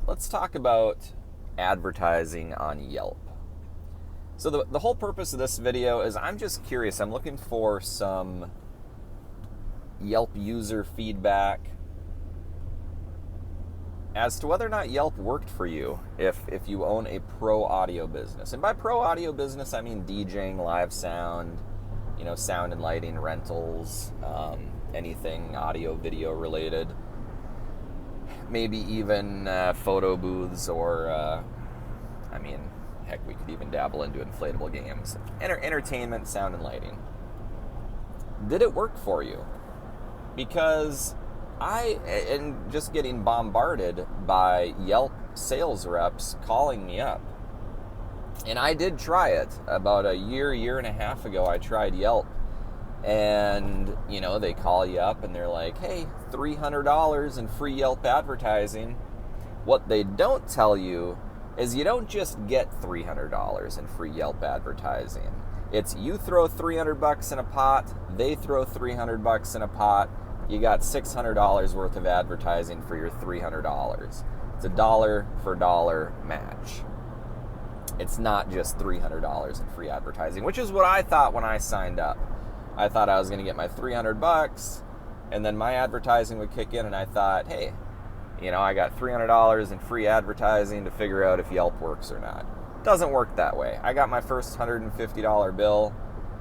let's talk about advertising on Yelp. So the whole purpose of this video is I'm just curious. I'm looking for some Yelp user feedback as to whether or not Yelp worked for you if you own a pro audio business. And by pro audio business, I mean DJing, live sound, sound and lighting, rentals, anything audio, video related. Maybe even photo booths or, heck, we could even dabble into inflatable games. Entertainment, sound and lighting. Did it work for you? Because I am just getting bombarded by Yelp sales reps calling me up. And I did try it. About a year and a half ago, I tried Yelp. And, they call you up and they're like, hey, $300 in free Yelp advertising. What they don't tell you is you don't just get $300 in free Yelp advertising. It's you throw $300 in a pot, they throw $300 in a pot. You got $600 worth of advertising for your $300. It's a dollar for dollar match. It's not just $300 in free advertising, which is what I thought when I signed up. I thought I was going to get my $300 and then my advertising would kick in, and I thought, hey, I got $300 in free advertising to figure out if Yelp works or not. Doesn't work that way. I got my first $150 bill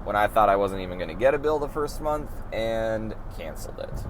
when I thought I wasn't even going to get a bill the first month and canceled it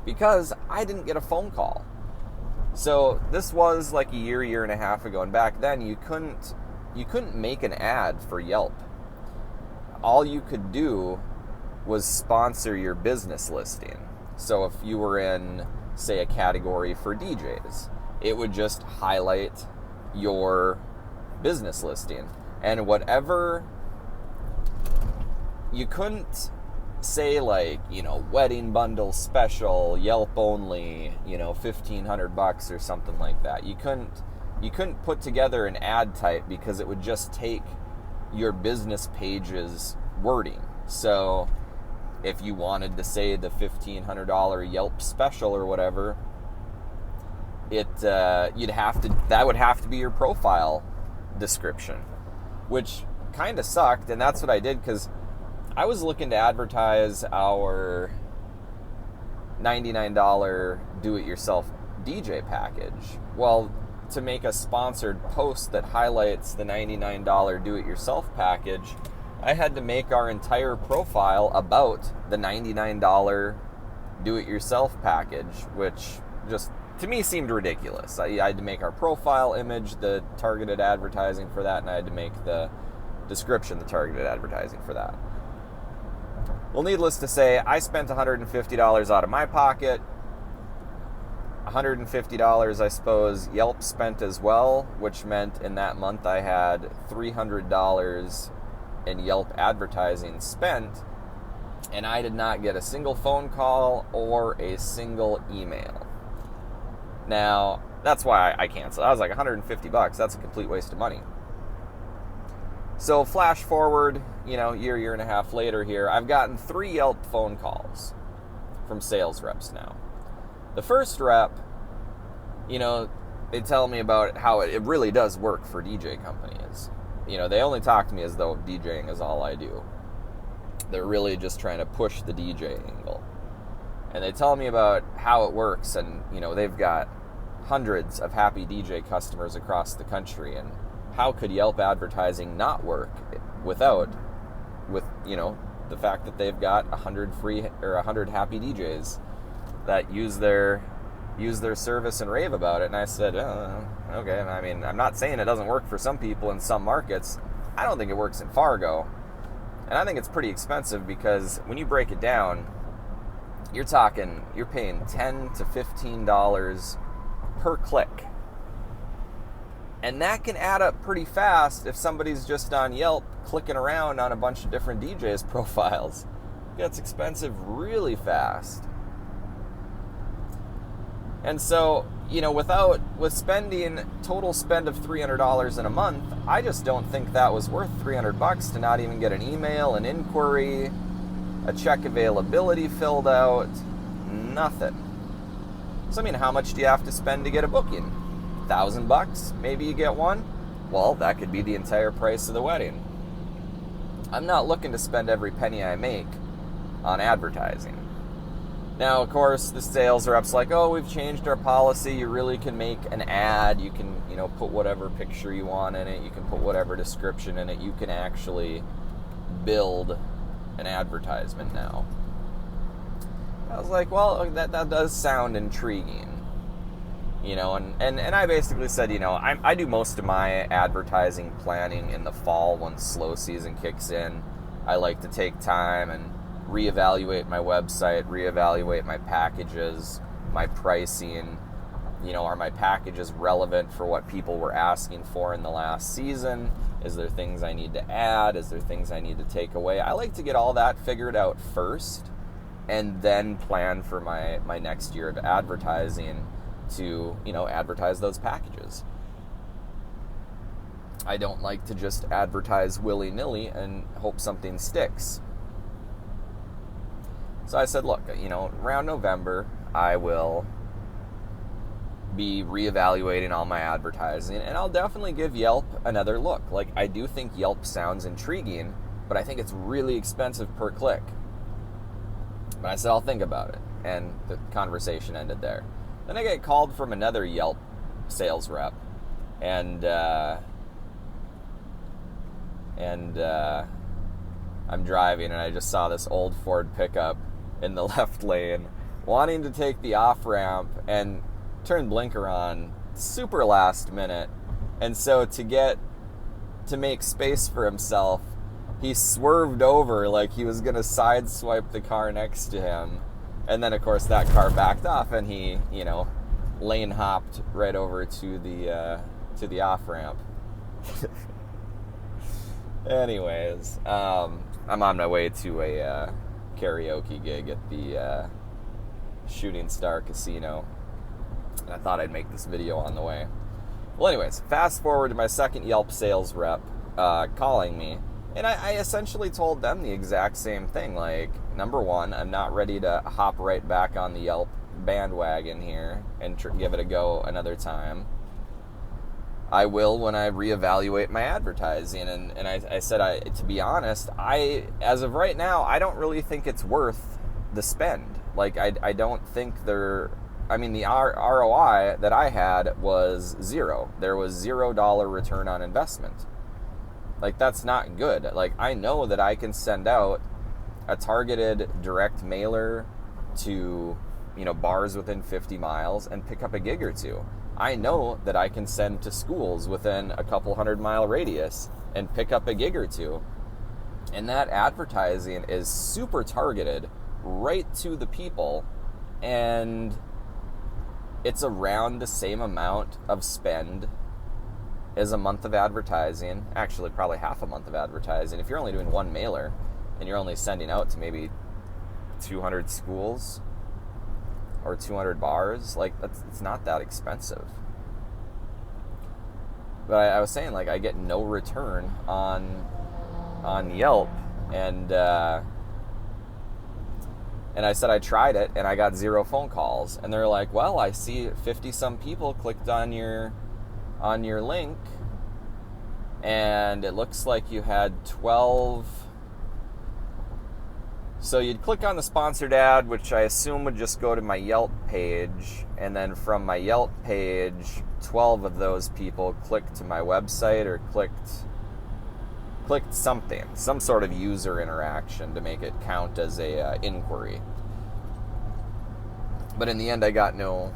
because I didn't get a phone call. So this was like a year and a half ago, and back then you couldn't make an ad for Yelp. All you could do was sponsor your business listing. So if you were in, say, a category for DJs, it would just highlight your business listing. And whatever, you couldn't say like, wedding bundle special, Yelp only, $1,500 or something like that. You couldn't put together an ad type because it would just take your business page's wording. So if you wanted to say the $1,500 Yelp special or whatever, that would have to be your profile description, which kind of sucked. And that's what I did, because I was looking to advertise our $99 do-it-yourself DJ package. Well, to make a sponsored post that highlights the $99 do-it-yourself package, I had to make our entire profile about the $99 do-it-yourself package, which just, to me, seemed ridiculous. I had to make our profile image the targeted advertising for that, and I had to make the description the targeted advertising for that. Well, needless to say, I spent $150 out of my pocket. $150, I suppose, Yelp spent as well, which meant in that month I had $300 in Yelp advertising spent, and I did not get a single phone call or a single email. Now, that's why I canceled. I was like, $150, that's a complete waste of money. So flash forward, year and a half later here, I've gotten 3 Yelp phone calls from sales reps now. The first rep, they tell me about how it really does work for DJ companies. They only talk to me as though DJing is all I do. They're really just trying to push the DJ angle. And they tell me about how it works, and, they've got hundreds of happy DJ customers across the country, and how could Yelp advertising not work with the fact that they've got 100 happy DJs that use their service and rave about it. And I said, okay, I'm not saying it doesn't work for some people in some markets. I don't think it works in Fargo. And I think it's pretty expensive, because when you break it down, you're paying $10 to $15 per click. And that can add up pretty fast if somebody's just on Yelp clicking around on a bunch of different DJs' profiles. It gets expensive really fast. And so, with spending total spend of $300 in a month, I just don't think that was worth $300 to not even get an email, an inquiry, a check availability filled out, nothing. So, how much do you have to spend to get a booking? $1,000, maybe you get one. Well, that could be the entire price of the wedding. I'm not looking to spend every penny I make on advertising. Now, of course, the sales rep's like, oh, we've changed our policy. You really can make an ad. You can, put whatever picture you want in it. You can put whatever description in it. You can actually build an advertisement now. I was like, well, that does sound intriguing. And I basically said, I do most of my advertising planning in the fall when slow season kicks in. I like to take time and reevaluate my website, reevaluate my packages, my pricing. Are my packages relevant for what people were asking for in the last season? Is there things I need to add? Is there things I need to take away? I like to get all that figured out first and then plan for my next year of advertising to, advertise those packages. I don't like to just advertise willy-nilly and hope something sticks. So I said, look, around November, I will be reevaluating all my advertising, and I'll definitely give Yelp another look. Like, I do think Yelp sounds intriguing, but I think it's really expensive per click. But I said, I'll think about it, and the conversation ended there. Then I get called from another Yelp sales rep, and I'm driving, and I just saw this old Ford pickup in the left lane, wanting to take the off-ramp and turn blinker on super last minute. And so to make space for himself, he swerved over like he was going to sideswipe the car next to him. And then, of course, that car backed off, and he, lane hopped right over to the off-ramp. Anyways, I'm on my way to a karaoke gig at the Shooting Star Casino. And I thought I'd make this video on the way. Well, anyways, fast forward to my second Yelp sales rep calling me. And I essentially told them the exact same thing. Like, number one, I'm not ready to hop right back on the Yelp bandwagon here and give it a go another time. I will when I reevaluate my advertising. And I said, to be honest, as of right now, I don't really think it's worth the spend. Like, I don't think the ROI that I had was zero. There was $0 return on investment. Like, that's not good. Like, I know that I can send out a targeted direct mailer to, bars within 50 miles and pick up a gig or two. I know that I can send to schools within a couple 100-mile radius and pick up a gig or two. And that advertising is super targeted right to the people, and it's around the same amount of spend as a month of advertising. Actually, probably half a month of advertising. If you're only doing one mailer and you're only sending out to maybe 200 schools or 200 bars, like, it's not that expensive. But I was saying, like, I get no return on Yelp, and I said I tried it, and I got 0 phone calls. And they're like, well, I see 50-some people clicked on your link, and it looks like you had 12. So you'd click on the sponsored ad, which I assume would just go to my Yelp page, and then from my Yelp page, 12 of those people clicked to my website or clicked something, some sort of user interaction to make it count as a inquiry. But in the end, I got no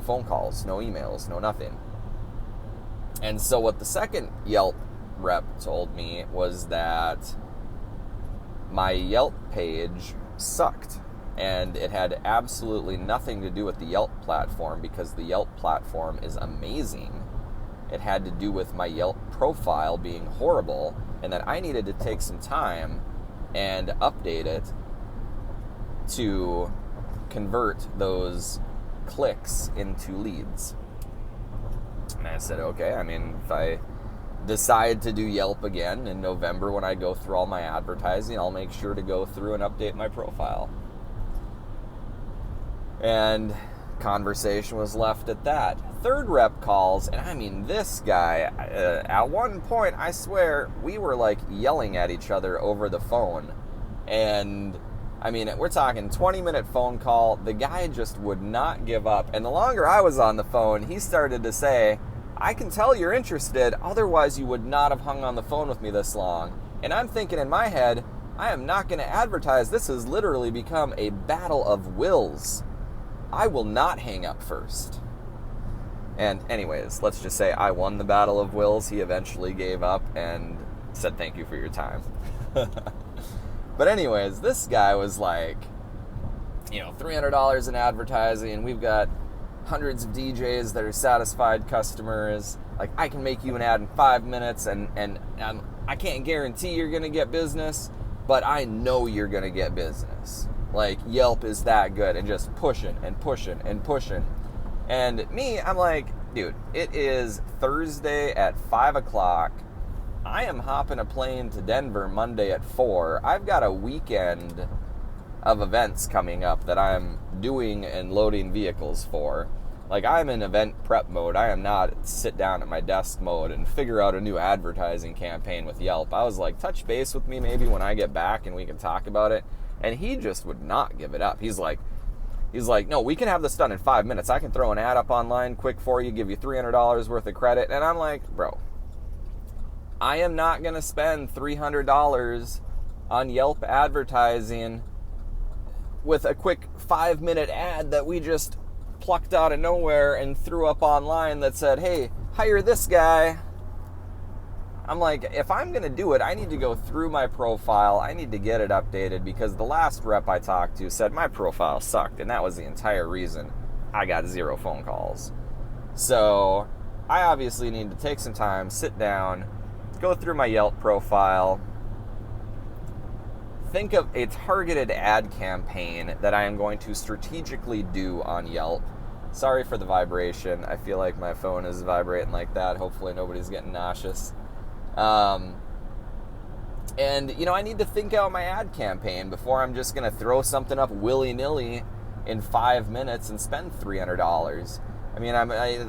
phone calls, no emails, no nothing. And so what the second Yelp rep told me was that my Yelp page sucked, and it had absolutely nothing to do with the Yelp platform, because the Yelp platform is amazing. It had to do with my Yelp profile being horrible, and that I needed to take some time and update it to convert those clicks into leads. And I said, okay, if I decide to do Yelp again in November when I go through all my advertising, I'll make sure to go through and update my profile. And conversation was left at that. third rep calls, and I mean, this guy, at one point, I swear, we were like yelling at each other over the phone. And I mean, we're talking 20-minute phone call. The guy just would not give up. And the longer I was on the phone, he started to say, I can tell you're interested, otherwise you would not have hung on the phone with me this long. And I'm thinking in my head, I am not going to advertise. This has literally become a battle of wills. I will not hang up first. And anyways, let's just say I won the battle of wills. He eventually gave up and said thank you for your time. But anyways, this guy was like, $300 in advertising. We've got hundreds of DJs that are satisfied customers. Like, I can make you an ad in 5 minutes, and I can't guarantee you're going to get business, but I know you're going to get business. Like, Yelp is that good, and just pushing and pushing and pushing. And me, I'm like, dude, it is Thursday at 5 o'clock. I am hopping a plane to Denver Monday at 4. I've got a weekend of events coming up that I'm doing and loading vehicles for. Like, I'm in event prep mode. I am not sit down at my desk mode and figure out a new advertising campaign with Yelp. I was like, touch base with me maybe when I get back and we can talk about it. And he just would not give it up. He's like, no, we can have this done in 5 minutes. I can throw an ad up online quick for you, give you $300 worth of credit. And I'm like, bro, I am not going to spend $300 on Yelp advertising with a quick 5-minute ad that we just plucked out of nowhere and threw up online that said, hey, hire this guy. I'm like, if I'm going to do it, I need to go through my profile. I need to get it updated, because the last rep I talked to said my profile sucked, and that was the entire reason I got 0 phone calls. So I obviously need to take some time, sit down, go through my Yelp profile, think of a targeted ad campaign that I am going to strategically do on Yelp. Sorry for the vibration. I feel like my phone is vibrating like that. Hopefully nobody's getting nauseous. And, I need to think out my ad campaign before I'm just going to throw something up willy-nilly in 5 minutes and spend $300. I mean,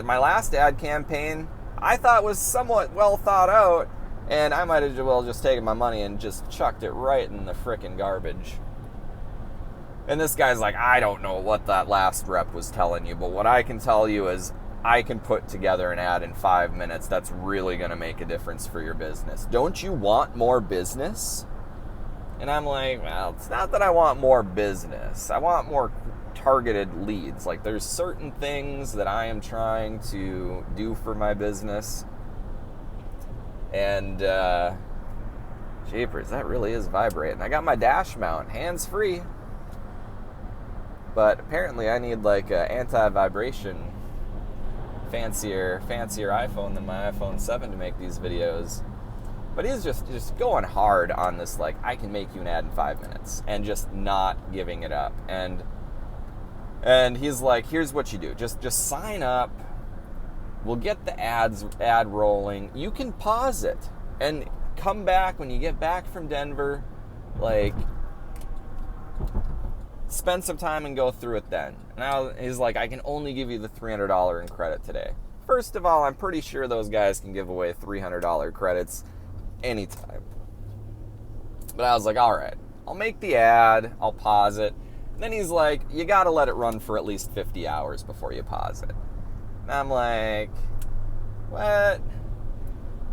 my last ad campaign I thought was somewhat well thought out, and I might as well just taken my money and just chucked it right in the frickin' garbage. And this guy's like, I don't know what that last rep was telling you, but what I can tell you is I can put together an ad in 5 minutes that's really going to make a difference for your business. Don't you want more business? And I'm like, well, it's not that I want more business. I want more targeted leads. Like, there's certain things that I am trying to do for my business. And, jeepers, that really is vibrating. I got my dash mount, hands-free. But apparently I need like an anti-vibration fancier iPhone than my iPhone 7 to make these videos. But he's just going hard on this, like, I can make you an ad in 5 minutes, and just not giving it up. And he's like, here's what you do. Just sign up. We'll get the ad rolling. You can pause it and come back when you get back from Denver. Like, spend some time and go through it then. Now he's like, I can only give you the $300 in credit today. First of all, I'm pretty sure those guys can give away $300 credits anytime. But I was like, all right, I'll make the ad, I'll pause it. And then he's like, you got to let it run for at least 50 hours before you pause it. And I'm like, what?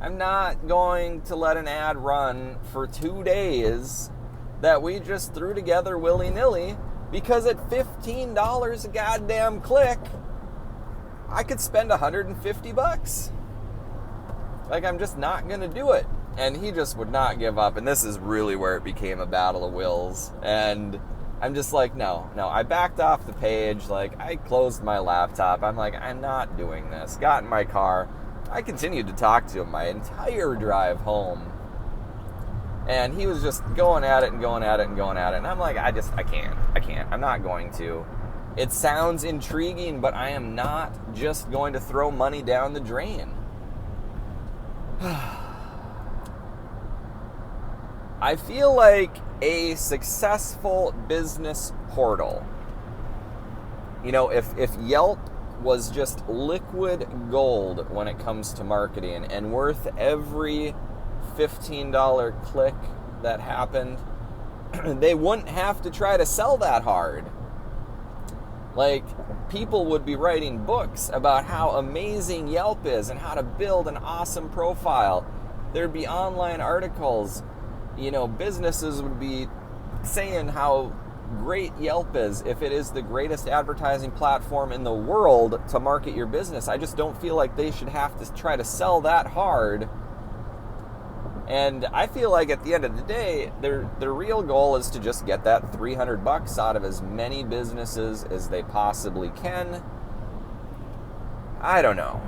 I'm not going to let an ad run for 2 days that we just threw together willy-nilly, because at $15 a goddamn click, I could spend $150. Like, I'm just not going to do it. And he just would not give up. And this is really where it became a battle of wills. And I'm just like, no. I backed off the page. Like, I closed my laptop. I'm like, I'm not doing this. Got in my car. I continued to talk to him my entire drive home. And he was just going at it. And I'm like, I can't. I'm not going to. It sounds intriguing, but I am not just going to throw money down the drain. I feel like a successful business portal, if Yelp was just liquid gold when it comes to marketing and worth every $15 click that happened, they wouldn't have to try to sell that hard. Like, people would be writing books about how amazing Yelp is and how to build an awesome profile. There'd be online articles. Businesses would be saying how great Yelp is, if it is the greatest advertising platform in the world to market your business. I just don't feel like they should have to try to sell that hard. And I feel like at the end of the day, their real goal is to just get that $300 out of as many businesses as they possibly can. I don't know.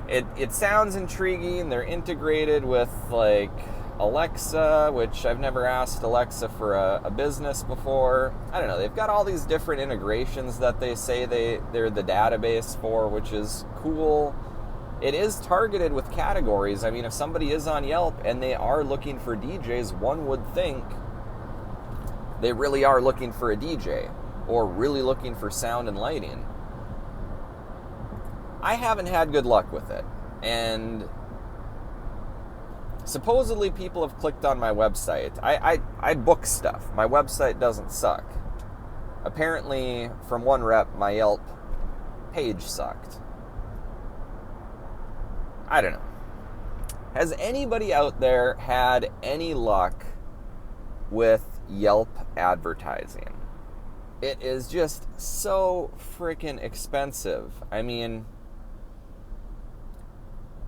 It sounds intriguing. They're integrated with like Alexa, which I've never asked Alexa for a business before. I don't know. They've got all these different integrations that they say they're the database for, which is cool. It is targeted with categories. I mean, if somebody is on Yelp and they are looking for DJs, one would think they really are looking for a DJ or really looking for sound and lighting. I haven't had good luck with it. And supposedly people have clicked on my website. I book stuff. My website doesn't suck. Apparently, from one rep, my Yelp page sucked. I don't know. Has anybody out there had any luck with Yelp advertising? It is just so freaking expensive. I mean,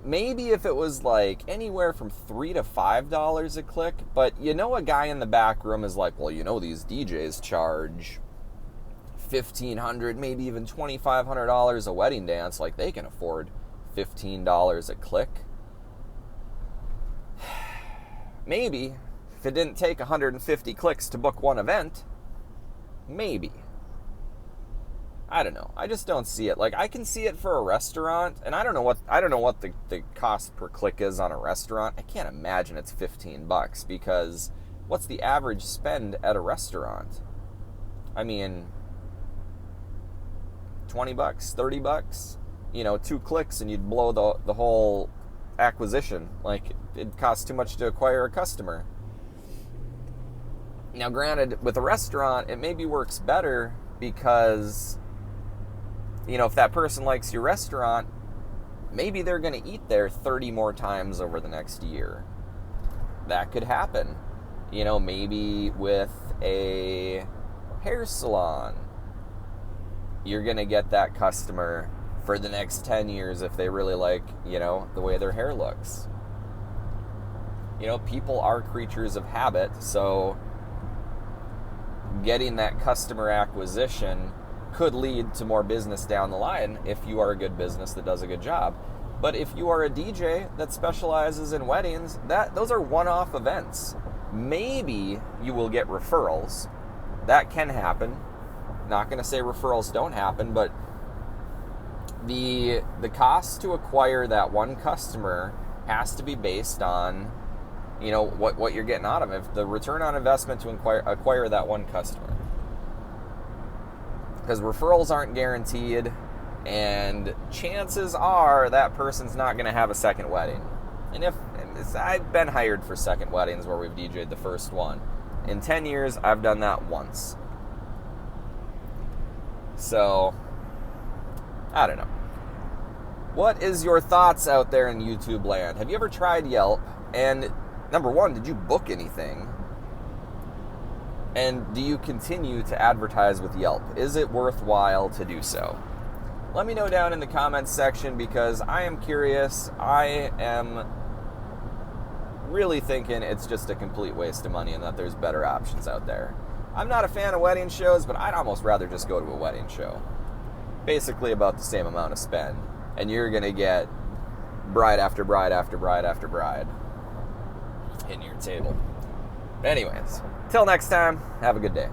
maybe if it was like anywhere from $3 to $5 a click, but a guy in the back room is like, well, these DJs charge $1,500, maybe even $2,500 a wedding dance, like they can afford $15 a click. Maybe if it didn't take 150 clicks to book one event, maybe. I don't know. I just don't see it. Like, I can see it for a restaurant, and I don't know what the cost per click is on a restaurant. I can't imagine it's $15 because what's the average spend at a restaurant? I mean, $20, $30. 2 clicks and you'd blow the whole acquisition. Like, it costs too much to acquire a customer. Now, granted, with a restaurant, it maybe works better because, if that person likes your restaurant, maybe they're going to eat there 30 more times over the next year. That could happen. Maybe with a hair salon, you're going to get that customer for the next 10 years if they really like, the way their hair looks. People are creatures of habit, so getting that customer acquisition could lead to more business down the line if you are a good business that does a good job. But if you are a DJ that specializes in weddings, those are one-off events. Maybe you will get referrals. That can happen. Not going to say referrals don't happen, but the cost to acquire that one customer has to be based on, what you're getting out of it. The return on investment to acquire that one customer. Because referrals aren't guaranteed, and chances are that person's not going to have a second wedding. And I've been hired for second weddings where we've DJ'd the first one. In 10 years, I've done that once. So, I don't know. What is your thoughts out there in YouTube land? Have you ever tried Yelp? And number one, did you book anything? And do you continue to advertise with Yelp? Is it worthwhile to do so? Let me know down in the comments section because I am curious. I am really thinking it's just a complete waste of money and that there's better options out there. I'm not a fan of wedding shows, but I'd almost rather just go to a wedding show. Basically about the same amount of spend. And you're going to get bride after bride after bride after bride hitting your table. Anyways, till next time, have a good day.